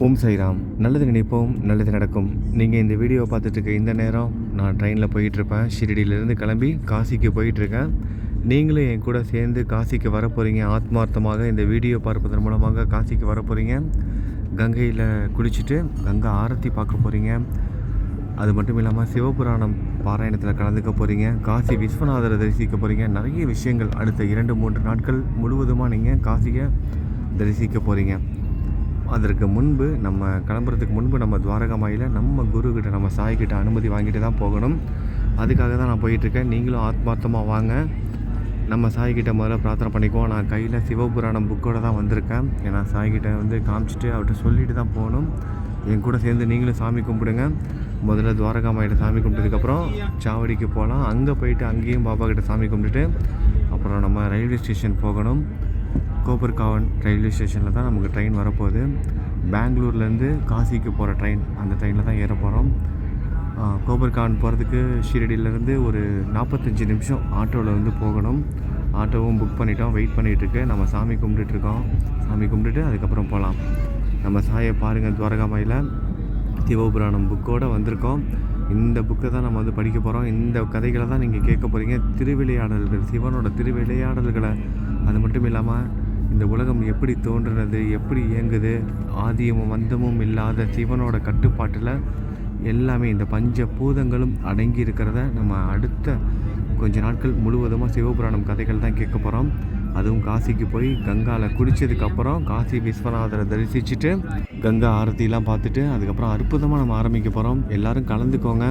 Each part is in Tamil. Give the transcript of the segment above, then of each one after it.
ஓம் சாய்ராம். நல்லது நினைப்போம், நல்லது நடக்கும். நீங்கள் இந்த வீடியோவை பார்த்துட்ருக்க இந்த நேரம் நான் ட்ரெயினில் போயிட்டுருப்பேன். ஷிரடியிலேருந்து கிளம்பி காசிக்கு போயிட்டுருக்கேன். நீங்களும் என் கூட சேர்ந்து காசிக்கு வர போகிறீங்க. ஆத்மார்த்தமாக இந்த வீடியோ பார்ப்பதன் மூலமாக காசிக்கு வர போகிறீங்க. கங்கையில் குளிச்சுட்டு கங்கை ஆரத்தி பார்க்க போகிறீங்க. அது மட்டும் இல்லாமல் சிவபுராணம் பாராயணத்தில் கலந்துக்க போகிறீங்க. காசி விஸ்வநாதரை தரிசிக்க போகிறீங்க. நிறைய விஷயங்கள் அடுத்த 2-3 நாட்கள் முழுவதுமாக நீங்கள் காசியை தரிசிக்க போகிறீங்க. அதற்கு முன்பு நம்ம கிளம்புறதுக்கு முன்பு நம்ம துவாரகாமாயில் நம்ம குருக்கிட்ட நம்ம சாய்கிட்ட அனுமதி வாங்கிட்டு தான் போகணும். அதுக்காக தான் நான் போயிட்டுருக்கேன். நீங்களும் ஆத்மார்த்தமாக வாங்க. நம்ம சாய்கிட்ட முதல்ல பிரார்த்தனை பண்ணிக்குவோம். நான் கையில் சிவபுராணம் புக்கோடு தான் வந்திருக்கேன். ஏன்னா சாய்கிட்ட காமிச்சிட்டு அவர்கிட்ட சொல்லிட்டு தான் போகணும். என் கூட சேர்ந்து நீங்களும் சாமி கும்பிடுங்க. முதல்ல துவாரகாமாயில் சாமி கும்பிட்டதுக்கப்புறம் சாவடிக்கு போகலாம். அங்கே போயிட்டு அங்கேயும் பாபா கிட்ட சாமி கும்பிட்டுட்டு அப்புறம் நம்ம ரயில்வே ஸ்டேஷன் போகணும். கோபர்காவன் ரயில்வே ஸ்டேஷனில் தான் நமக்கு ட்ரெயின் வரப்போகுது. பெங்களூர்லேருந்து காசிக்கு போகிற ட்ரெயின், அந்த ட்ரெயினில் தான் ஏற போகிறோம். கோபர்காவன் போகிறதுக்கு ஷீரடியிலேருந்து ஒரு 45 நிமிஷம் ஆட்டோவில் போகணும். ஆட்டோவும் புக் பண்ணிட்டோம், வெயிட் பண்ணிகிட்ருக்கு. நம்ம சாமி கும்பிட்டுருக்கோம். சாமி கும்பிட்டுட்டு அதுக்கப்புறம் போகலாம். நம்ம சாயை பாருங்கள், துவாரகாமாயில் சிவபுராணம் புக்கோடு வந்திருக்கோம். இந்த புக்கை தான் நம்ம படிக்க போகிறோம். இந்த கதைகளை தான் நீங்கள் கேட்க போகிறீங்க. திருவிளையாடல்கள், சிவனோட திருவிளையாடல்களை. அது மட்டும் இல்லாமல் இந்த உலகம் எப்படி தோன்றுனது, எப்படி இயங்குது, ஆதியமும் அந்தமும் இல்லாத சிவனோட கட்டுப்பாட்டில் எல்லாமே இந்த பஞ்ச பூதங்களும் அடங்கி இருக்கிறத நம்ம அடுத்த கொஞ்ச நாட்கள் முழுவதுமாக சிவபுராணம் கதைகள் தான் கேட்க போகிறோம். அதுவும் காசிக்கு போய் கங்காவில் குடித்ததுக்கப்புறம் காசி விஸ்வநாதரை தரிசிச்சுட்டு கங்கா ஆரத்திலாம் பார்த்துட்டு அதுக்கப்புறம் அற்புதமாக நம்ம ஆரம்பிக்க போகிறோம். எல்லோரும் கலந்துக்கோங்க.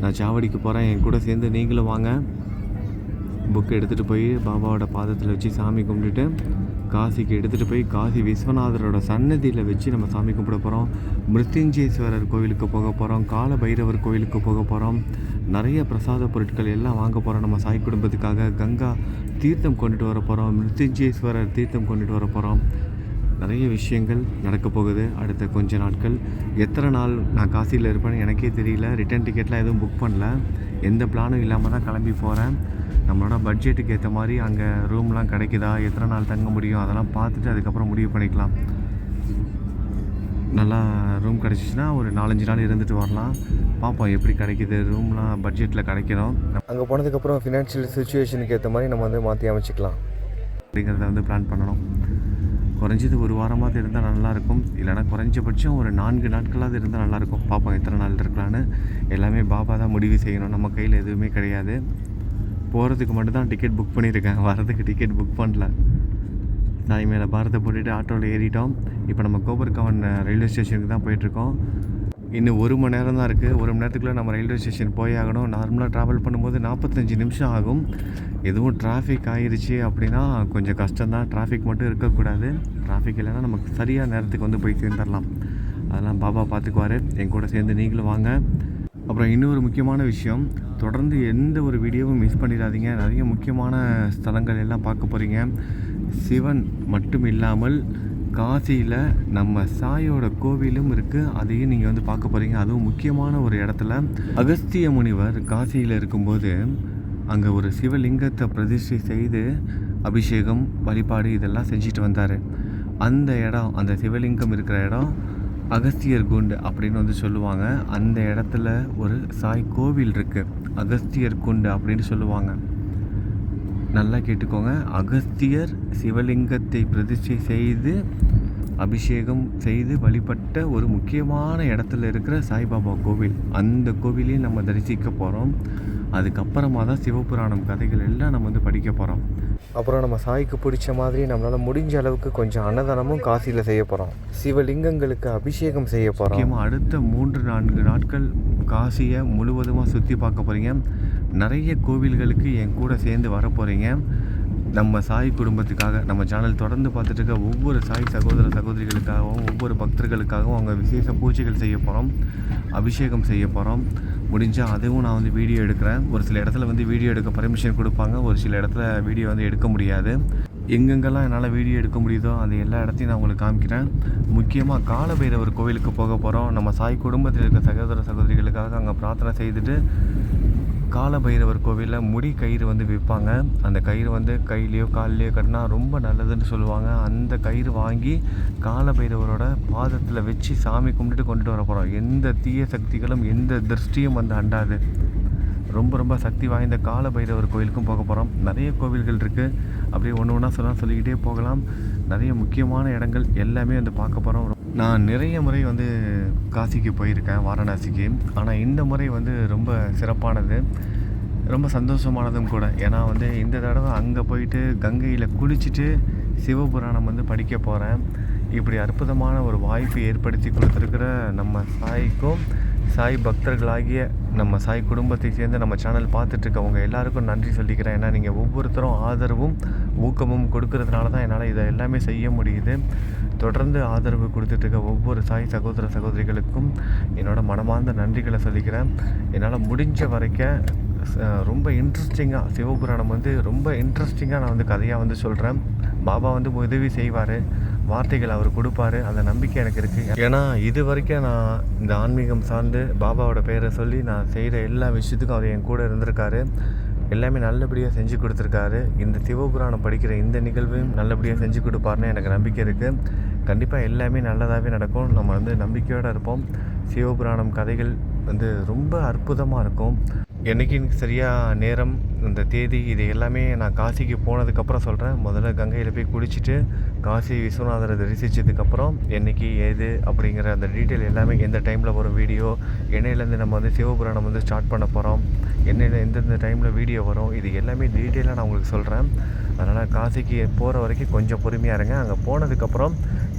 நான் சாவடிக்கு போகிறேன், என் கூட சேர்ந்து நீங்களும் வாங்க. புக்கு எடுத்துகிட்டு போய் பாபாவோட பாதத்தில் வச்சு சாமி கும்பிட்டுட்டு காசிக்கு எடுத்துகிட்டு போய் காசி விஸ்வநாதரோட சன்னதியில் வச்சு நம்ம சாமி கும்பிட போகிறோம். மிருத்யுஞ்சேஸ்வரர் கோவிலுக்கு போக போகிறோம். கால பைரவர் கோவிலுக்கு போக போகிறோம். நிறைய பிரசாத பொருட்கள் எல்லாம் வாங்க போகிறோம். நம்ம சாய் குடும்பத்துக்காக கங்கா தீர்த்தம் கொண்டுட்டு வர போகிறோம். மிருத்யுஞ்சேஸ்வரர் தீர்த்தம் கொண்டுட்டு வர போகிறோம். நிறைய விஷயங்கள் நடக்க போகுது அடுத்த கொஞ்ச நாட்கள். எத்தனை நாள் நான் காசியில் இருப்பேன்னு எனக்கே தெரியல. ரிட்டன் டிக்கெட்லாம் எதுவும் புக் பண்ணல. எந்த பிளானும் இல்லாமல் தான் கிளம்பி போகிறேன். நம்மளோட பட்ஜெட்டுக்கு ஏற்ற மாதிரி அங்கே ரூம்லாம் கிடைக்குதா, எத்தனை நாள் தங்க முடியும், அதெல்லாம் பார்த்துட்டு அதுக்கப்புறம் முடிவு பண்ணிக்கலாம். நல்லா ரூம் கிடச்சிச்சின்னா ஒரு 4-5 நாள் இருந்துட்டு வரலாம். பார்ப்போம் எப்படி கிடைக்கிது. ரூம்லாம் பட்ஜெட்டில் கிடைக்கிறோம். அங்கே போனதுக்கப்புறம் ஃபினான்ஷியல் சுச்சுவேஷனுக்கு ஏற்ற மாதிரி நம்ம மாற்றி அமைச்சிக்கலாம் அப்படிங்கிறத பிளான் பண்ணணும். குறைஞ்சது ஒரு வாரமாவது இருந்தால் நல்லாயிருக்கும். இல்லைனா குறைஞ்சபட்சம் ஒரு 4 நாட்களாவது இருந்தால் நல்லாயிருக்கும். பார்ப்போம் எத்தனை நாள் இருக்கலான்னு. எல்லாமே பாபா தான் முடிவு செய்யணும். நம்ம கையில் எதுவுமே கிடையாது. போகிறதுக்கு மட்டும்தான் டிக்கெட் புக் பண்ணியிருக்கேன். வரதுக்கு டிக்கெட் புக் பண்ணல. சாய் மேலே பாரத்தை போட்டுட்டு ஆட்டோவில் ஏறிட்டோம். இப்போ நம்ம கோபர்காவன் ரயில்வே ஸ்டேஷனுக்கு தான் போயிட்டுருக்கோம். இன்னும் 1 மணி நேரம் தான் இருக்குது. 1 மணி நேரத்துக்குள்ளே நம்ம ரயில்வே ஸ்டேஷன் போய் ஆகணும். நார்மலாக ட்ராவல் பண்ணும்போது 45 நிமிஷம் ஆகும். எதுவும் டிராஃபிக் ஆகிருச்சு அப்படின்னா கொஞ்சம் கஷ்டம்தான். டிராஃபிக் மட்டும் இருக்கக்கூடாது. டிராஃபிக் இல்லைன்னா நமக்கு சரியாக நேரத்துக்கு போய் சேர்ந்துடலாம். அதெல்லாம் பாபா பார்த்துக்குவார். என் கூட சேர்ந்து நீங்களும் வாங்க. அப்புறம் இன்னொரு முக்கியமான விஷயம், தொடர்ந்து எந்த ஒரு வீடியோவும் மிஸ் பண்ணிடாதீங்க. நிறைய முக்கியமான ஸ்தலங்கள் எல்லாம் பார்க்க போகிறீங்க. சிவன் மட்டும் இல்லாமல் காசியில் நம்ம சாயோட கோவிலும் இருக்குது. அதையும் நீங்கள் பார்க்க போகிறீங்க. அதுவும் முக்கியமான ஒரு இடத்துல அகஸ்திய முனிவர் காசியில் இருக்கும்போது அங்கே ஒரு சிவலிங்கத்தை பிரதிஷ்டை செய்து அபிஷேகம் வழிபாடு இதெல்லாம் செஞ்சுட்டு வந்தார். அந்த இடம், அந்த சிவலிங்கம் இருக்கிற இடம் அகஸ்தியர் குண்டு அப்படின்னு சொல்லுவாங்க. அந்த இடத்துல ஒரு சாய் கோவில் இருக்குது. அகஸ்தியர் குண்டு அப்படின்னு சொல்லுவாங்க. நல்லா கேட்டுக்கோங்க. அகஸ்தியர் சிவலிங்கத்தை பிரதிஷ்டை செய்து அபிஷேகம் செய்து வழிபட்ட ஒரு முக்கியமான இடத்துல இருக்கிற சாய்பாபா கோவில். அந்த கோவிலையும் நம்ம தரிசிக்க போகிறோம். அதுக்கப்புறமா தான் சிவபுராணம் கதைகள் எல்லாம் நம்ம படிக்க போகிறோம். அப்புறம் நம்ம சாய்க்கு பிடிச்ச மாதிரி நம்மளால் முடிஞ்ச அளவுக்கு கொஞ்சம் அன்னதானமும் காசியில் செய்ய போகிறோம். சிவலிங்கங்களுக்கு அபிஷேகம் செய்ய போகிறோம். முக்கியமாக அடுத்த 3-4 நாட்கள் காசியை முழுவதுமாக சுற்றி பார்க்க போகிறீங்க. நிறைய கோவில்களுக்கு என் கூட சேர்ந்து வர போகிறீங்க. நம்ம சாய் குடும்பத்துக்காக நம்ம சேனல் தொடர்ந்து பார்த்துட்டு இருக்க ஒவ்வொரு சாய் சகோதர சகோதரிகளுக்காகவும் ஒவ்வொரு பக்தர்களுக்காகவும் அவங்க விசேஷ பூஜைகள் செய்ய போகிறோம். அபிஷேகம் செய்ய போகிறோம். முடிஞ்சால் அதுவும் நான் வீடியோ எடுக்கிறேன். ஒரு சில இடத்துல வீடியோ எடுக்க பர்மிஷன் கொடுப்பாங்க. ஒரு சில இடத்துல வீடியோ எடுக்க முடியாது. எங்கெங்கெல்லாம் என்னால் வீடியோ எடுக்க முடியுதோ அந்த எல்லா இடத்தையும் நான் உங்களுக்கு காமிக்கிறேன். முக்கியமாக கால பைரவர் கோவிலுக்கு போக போகிறோம். நம்ம சாய் குடும்பத்தில் இருக்க சகோதர சகோதரிகளுக்காக அங்கே பிரார்த்தனை செய்துட்டு கால பைரவர் கோவிலில் முடி கயிறு வந்து விற்பாங்க. அந்த கயிறு வந்து கையிலையோ கால்லையோ கட்டினா ரொம்ப நல்லதுன்னு சொல்லுவாங்க. அந்த கயிறு வாங்கி கால பைரவரோட பாதத்தில் வச்சு சாமி கும்பிட்டுட்டு கொண்டுட்டு வர போகிறோம். எந்த தீய சக்திகளும் எந்த திருஷ்டியும் வந்து அண்டாது. ரொம்ப ரொம்ப சக்தி வாய்ந்த கால பைரவர் கோயிலுக்கும் போக போகிறோம். நிறைய கோவில்கள் இருக்குது. அப்படியே ஒன்று ஒன்றா சொல்லிக்கிட்டே போகலாம். நிறைய முக்கியமான இடங்கள் எல்லாமே வந்து பார்க்க போகிறோம். நான் நிறைய முறை வந்து காசிக்கு போயிருக்கேன், வாரணாசிக்கு. ஆனால் இந்த முறை வந்து ரொம்ப சிறப்பானது, ரொம்ப சந்தோஷமானதும் கூட. ஏன்னா வந்து இந்த தடவை அங்கே போயிட்டு கங்கையில் குளிச்சுட்டு சிவபுராணம் வந்து படிக்க போகிறேன். இப்படி அற்புதமான ஒரு வாய்ப்பு ஏற்படுத்தி கொடுத்துருக்கிற நம்ம சாய்க்கும், சாய் பக்தர்களாகிய நம்ம சாய் குடும்பத்தை சேர்ந்து நம்ம சேனல் பார்த்துட்ருக்கவங்க எல்லாருக்கும் நன்றி சொல்லிக்கிறேன். ஏன்னா நீங்கள் ஒவ்வொருத்தரும் ஆதரவும் ஊக்கமும் கொடுக்கறதுனால தான் என்னால் இதை எல்லாமே செய்ய முடியுது. தொடர்ந்து ஆதரவு கொடுத்துட்ருக்க ஒவ்வொரு சாய் சகோதர சகோதரிகளுக்கும் என்னோடய மனமார்ந்த நன்றிகளை சொல்லிக்கிறேன். என்னால் முடிஞ்ச வரைக்கும் ரொம்ப இன்ட்ரெஸ்டிங்காக சிவபுராணம் வந்து ரொம்ப இன்ட்ரெஸ்டிங்காக நான் வந்து கதையாக வந்து சொல்கிறேன். பாபா வந்து உதவி செய்வார், வார்த்தைகள் அவர் கொடுப்பாரு, அந்த நம்பிக்கை எனக்கு இருக்குது. ஏன்னா இது வரைக்கும் நான் இந்த ஆன்மீகம் சார்ந்து பாபாவோட பெயரை சொல்லி நான் செய்கிற எல்லா விஷயத்துக்கும் அவர் என் கூட இருந்திருக்காரு. எல்லாமே நல்லபடியாக செஞ்சு கொடுத்துருக்காரு. இந்த சிவபுராணம் படிக்கிற இந்த நிகழ்வையும் நல்லபடியாக செஞ்சு கொடுப்பாருன்னு எனக்கு நம்பிக்கை இருக்குது. கண்டிப்பாக எல்லாமே நல்லதாகவே நடக்கும். நம்ம வந்து நம்பிக்கையோடு இருப்போம். சிவபுராணம் கதைகள் வந்து ரொம்ப அற்புதமாக இருக்கும். என்றைக்குன்னு சரியாக நேரம், இந்த தேதி, இது எல்லாமே நான் காசிக்கு போனதுக்கப்புறம் சொல்கிறேன். முதல்ல கங்கையில் போய் குளிச்சுட்டு காசி விஸ்வநாதரை தரிசித்ததுக்கப்புறம் என்றைக்கு ஏது அப்படிங்கிற அந்த டீட்டெயில் எல்லாமே, எந்த டைமில் வரும் வீடியோ, என்னையிலேருந்து நம்ம வந்து சிவபுராணம் வந்து ஸ்டார்ட் பண்ண போகிறோம், என்னையில் எந்தெந்த டைமில் வீடியோ வரும், இது எல்லாமே டீட்டெயிலாக நான் உங்களுக்கு சொல்கிறேன். அதனால் காசிக்கு போகிற வரைக்கும் கொஞ்சம் பொறுமையாக இருங்க. அங்கே போனதுக்கப்புறம்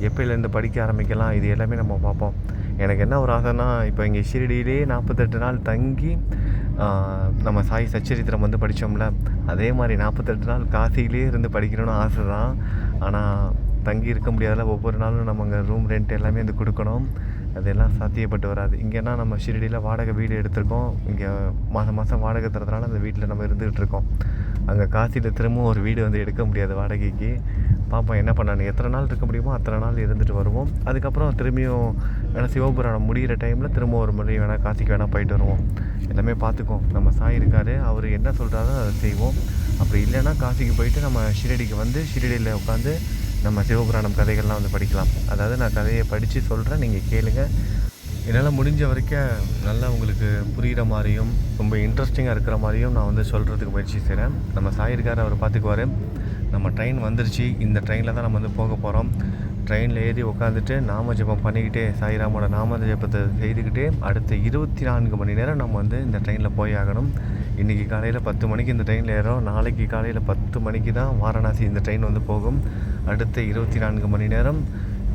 எப்போலேருந்து படிக்க ஆரம்பிக்கலாம், இது எல்லாமே நம்ம பார்ப்போம். எனக்கு என்ன ஒரு ஆசைன்னா, இப்போ இங்கே ஷிரடியிலே 48 நாள் தங்கி நம்ம சாய் சச்சரித்திரம் வந்து படித்தோம்ல, அதே மாதிரி 48 நாள் காசியிலே இருந்து படிக்கணும்னு ஆசை தான். ஆனால் தங்கி இருக்க முடியாதுல, ஒவ்வொரு நாளும் நம்ம அங்கே ரூம் ரெண்ட் எல்லாமே வந்து கொடுக்கணும். அதெல்லாம் சாத்தியப்பட்டு வராது. இங்கேனா நம்ம ஷிரடியில் வாடகை வீடு எடுத்திருக்கோம். இங்கே மாதம் மாதம் வாடகை தரதுனால அந்த வீட்டில் நம்ம இருந்துகிட்டு இருக்கோம். அங்கே காசியில் திரும்பவும் ஒரு வீடு வந்து எடுக்க முடியாது வாடகைக்கு. பார்ப்போம் என்ன பண்ணான்னு. எத்தனை நாள் இருக்க முடியுமோ அத்தனை நாள் இருந்துட்டு வருவோம். அதுக்கப்புறம் திரும்பியும் வேணால் சிவபுராணம் முடிகிற டைமில் திரும்ப ஒரு முறை வேணால் காசிக்கு வேணால் போயிட்டு வருவோம். எல்லாமே பார்த்துக்குவோம். நம்ம சாய் இருக்கார், அவர் என்ன சொல்கிறாரோ அதை செய்வோம். அப்படி இல்லைன்னா காசிக்கு போயிட்டு நம்ம ஷிரடிக்கு வந்து ஷிரடியில் உட்காந்து நம்ம சிவபுராணம் கதைகள்லாம் வந்து படிக்கலாம். அதாவது நான் கதையை படித்து சொல்கிறேன், நீங்கள் கேளுங்க. என்னால் முடிஞ்ச வரைக்கும் நல்லா உங்களுக்கு புரிகிற மாதிரியும் ரொம்ப இன்ட்ரெஸ்டிங்காக இருக்கிற மாதிரியும் நான் வந்து சொல்கிறதுக்கு முயற்சி செய்கிறேன். நம்ம சாய் இருக்கார், அவர் பார்த்துக்குவார். நம்ம ட்ரெயின் வந்துருச்சு. இந்த ட்ரெயினில் தான் நம்ம வந்து போக போகிறோம். ட்ரெயினில் ஏறி உட்காந்துட்டு நாம ஜபம் பண்ணிக்கிட்டே, சாய்ராமோட நாம ஜபத்தை செய்துக்கிட்டே அடுத்த 24 மணி நேரம் நம்ம வந்து இந்த ட்ரெயினில் போய் ஆகணும். இன்றைக்கி காலையில் 10 மணிக்கு இந்த ட்ரெயினில் ஏறும். நாளைக்கு காலையில் 10 மணிக்கு தான் வாரணாசி இந்த ட்ரெயின் வந்து போகும். அடுத்த 24 மணி நேரம்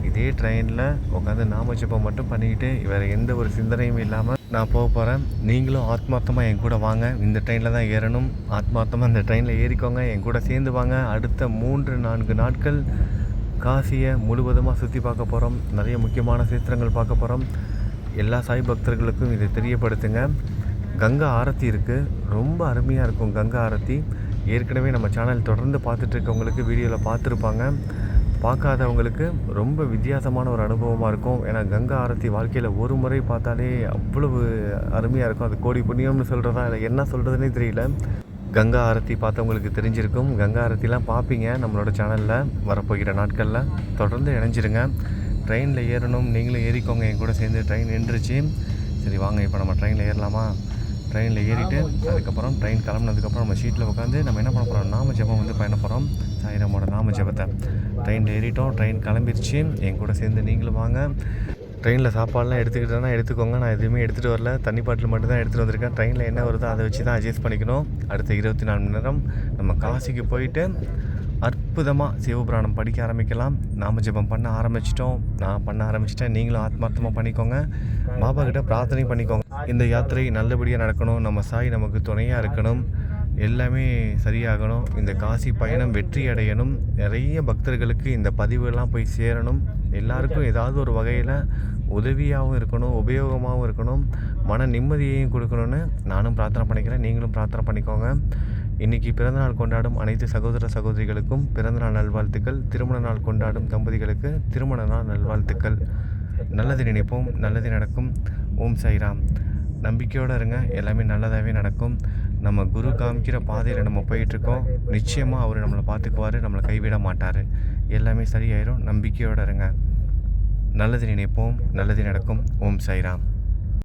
இதே ட்ரெயினில் உட்காந்து நாம ஜபம் மட்டும் பண்ணிக்கிட்டு வேறு எந்த ஒரு சிந்தனையும் இல்லாமல் நான் போக போகிறேன். நீங்களும் ஆத்மார்த்தமாக என் கூட வாங்க. இந்த ட்ரெயினில் தான் ஏறணும். ஆத்மார்த்தமாக இந்த ட்ரெயினில் ஏறிக்கோங்க, என் கூட சேர்ந்து வாங்க. அடுத்த 3-4 நாட்கள் காசியை முழுவதுமாக சுற்றி பார்க்க போகிறோம். நிறைய முக்கியமான சித்திரங்கள் பார்க்க போகிறோம். எல்லா சாய் பக்தர்களுக்கும் இதை தெரியப்படுத்துங்க. கங்கா ஆரத்தி இருக்குது, ரொம்ப அருமையாக இருக்கும் கங்கா ஆரத்தி. ஏற்கனவே நம்ம சேனல் தொடர்ந்து பார்த்துட்ருக்கவங்களுக்கு வீடியோவில் பார்த்துருப்பாங்க. பார்க்காதவங்களுக்கு ரொம்ப வித்தியாசமான ஒரு அனுபவமாக இருக்கும். ஏன்னா கங்கா ஆரத்தி வாழ்க்கையில் ஒரு முறை பார்த்தாலே அவ்வளவு அருமையாக இருக்கும். அது கோடி புண்ணியம்னு சொல்கிறதா இல்லை என்ன சொல்கிறதுனே தெரியல. கங்கா ஆரத்தி பார்த்தவங்களுக்கு தெரிஞ்சிருக்கும். கங்கா ஆரத்திலாம் பார்ப்பீங்க நம்மளோட சேனலில் வரப்போகிற நாட்களில். தொடர்ந்து இணைஞ்சிருங்க. ட்ரெயினில் ஏறணும், நீங்களும் ஏறிக்கோங்க என் கூட சேர்ந்து. ட்ரெயின் நின்றுச்சு. சரி வாங்க இப்போ நம்ம ட்ரெயினில் ஏறலாமா? ட்ரெயினில் ஏறிட்டு அதுக்கப்புறம் ட்ரெயின் கிளம்புனதுக்கப்புறம் நம்ம சீட்டில் உட்காந்து நம்ம என்ன பண்ண போகிறோம், நாம ஜபம் வந்து பயண போகிறோம். சாய்ராமோட நாம ஜபத்தை. ட்ரெயினில் ஏறிட்டோம், ட்ரெயின் கிளம்பிருச்சு. என் கூட சேர்ந்து நீங்களும் வாங்க. ட்ரெயினில் சாப்பாடெலாம் எடுத்துக்கிட்டேன்னா எடுத்துக்கோங்க. நான் எதுவுமே எடுத்துகிட்டு வரல, தண்ணி பாட்டில் மட்டும் தான் எடுத்துகிட்டு வந்திருக்கேன். ட்ரெயினில் என்ன வருதோ அதை வச்சு தான் அட்ஜஸ்ட் பண்ணிக்கணும். அடுத்த 24 மணி நேரம் நம்ம காசிக்கு போயிட்டு அற்புதமாக சிவபுராணம் படிக்க ஆரம்பிக்கலாம். நாம ஜபம் பண்ண ஆரம்பிச்சிட்டோம். நான் பண்ண ஆரம்பிச்சிட்டேன். நீங்களும் ஆத்மார்த்தமாக பண்ணிக்கோங்க. பாபா கிட்ட பிரார்த்தனை பண்ணிக்கோங்க. இந்த யாத்திரை நல்லபடியாக நடக்கணும். நம்ம சாய் நமக்கு துணையாக இருக்கணும். எல்லாமே சரியாகணும். இந்த காசி பயணம் வெற்றி அடையணும். நிறைய பக்தர்களுக்கு இந்த பதிவுலாம் போய் சேரணும். எல்லாருக்கும் ஏதாவது ஒரு வகையில் உதவியாகவும் இருக்கணும், உபயோகமாகவும் இருக்கணும், மன நிம்மதியையும் கொடுக்கணும்னு நானும் பிரார்த்தனை பண்ணிக்கிறேன். நீங்களும் பிரார்த்தனை பண்ணிக்கோங்க. இன்றைக்கி பிறந்தநாள் கொண்டாடும் அனைத்து சகோதர சகோதரிகளுக்கும் பிறந்தநாள் நல்வாழ்த்துக்கள். திருமண நாள் கொண்டாடும் தம்பதிகளுக்கு திருமண நாள் நல்வாழ்த்துக்கள். நல்லது நினைப்போம், நல்லது நடக்கும். ஓம் சாய்ராம். நம்பிக்கையோடு இருங்க, எல்லாமே நல்லதாகவே நடக்கும். நம்ம குரு காமிக்கிற பாதையில் நம்ம போயிட்டுருக்கோம். நிச்சயமாக அவர் நம்மளை பார்த்துக்குவார், நம்மளை கைவிட மாட்டார். எல்லாமே சரியாயிரும். நம்பிக்கையோடு இருங்க. நல்லது நினைப்போம், நல்லது நடக்கும். ஓம் சாய்ராம்.